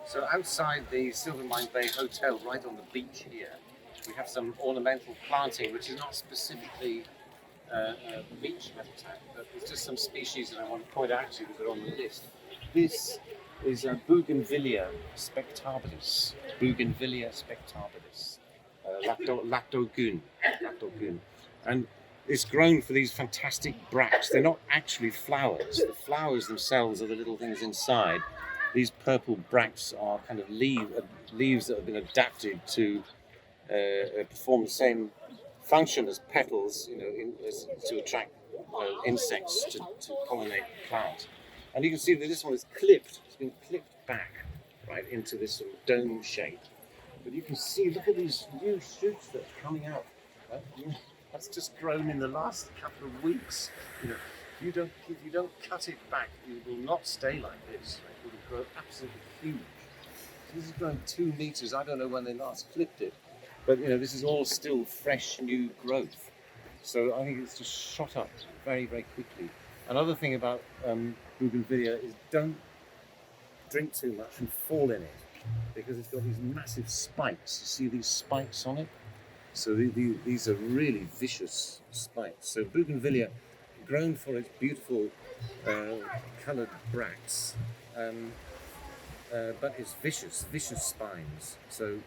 So outside the Silvermine Bay Hotel, right on the beach here, we have some ornamental planting, which is not specifically beach habitat, but there's just some species that I want to point out to you that are on the list. This is a Bougainvillea spectabilis. Bougainvillea spectabilis. Lactogun. And it's grown for these fantastic bracts. They're not actually flowers. The flowers themselves are the little things inside. These purple bracts are kind of leaves that have been adapted to perform the same function as petals, to attract insects to pollinate the plant. And you can see that this one is clipped. It's been clipped back, right, into this sort of dome shape. But you can see, look at these new shoots that are coming out. Right? That's just grown in the last couple of weeks. If you don't cut it back, it will not stay like this. Right? It will grow absolutely huge. So this is growing 2 meters. I don't know when they last clipped it, but this is all still fresh, new growth. So I think it's just shot up very, very quickly. Another thing about Bougainvillea is don't drink too much and fall in it, because it's got these massive spikes. You see these spikes on it? So these are really vicious spikes. So Bougainvillea, grown for its beautiful coloured bracts, but it's vicious spines. So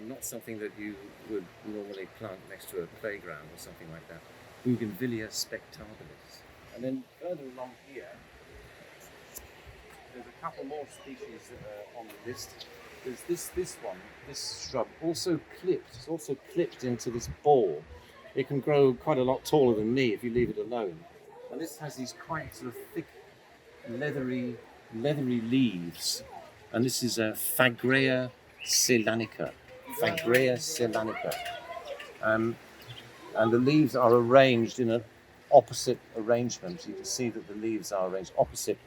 not something that you would normally plant next to a playground or something like that. Bougainvillea spectabilis. And then further along here, there's a couple more species that are on the list. There's this shrub, also clipped. It's also clipped into this ball. It can grow quite a lot taller than me if you leave it alone. And this has these quite sort of thick, leathery leaves. And this is a Fagraea ceilanica. Fagraea ceilanica. And the leaves are arranged in an opposite arrangement. You can see that the leaves are arranged opposite.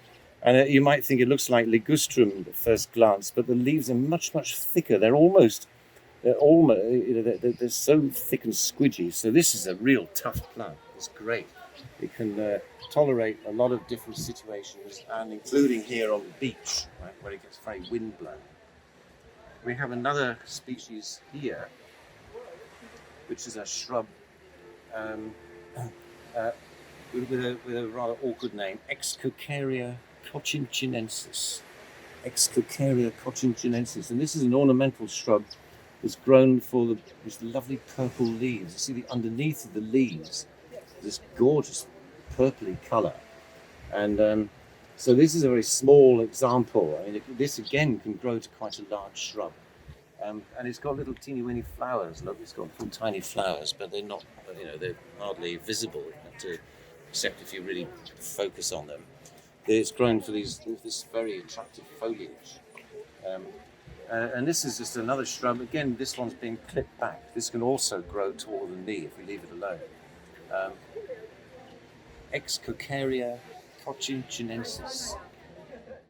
And you might think it looks like ligustrum at first glance, but the leaves are much, much thicker. They're so thick and squidgy. So this is a real tough plant. It's great. It can tolerate a lot of different situations, and including here on the beach, right, where it gets very windblown. We have another species here, which is a shrub with a rather awkward name, Excoecaria cochinchinensis. Excoecaria cochinchinensis. And this is an ornamental shrub that's grown for these lovely purple leaves. You see the underneath of the leaves, this gorgeous purpley colour. And so this is a very small example. I mean, this again can grow to quite a large shrub. And it's got little teeny weeny flowers. Look, it's got little tiny flowers, but they're not, they're hardly visible, except if you really focus on them. It's grown for this very attractive foliage. And this is just another shrub. Again, this one's being clipped back. This can also grow taller than me if we leave it alone. Excoecaria cochinchinensis.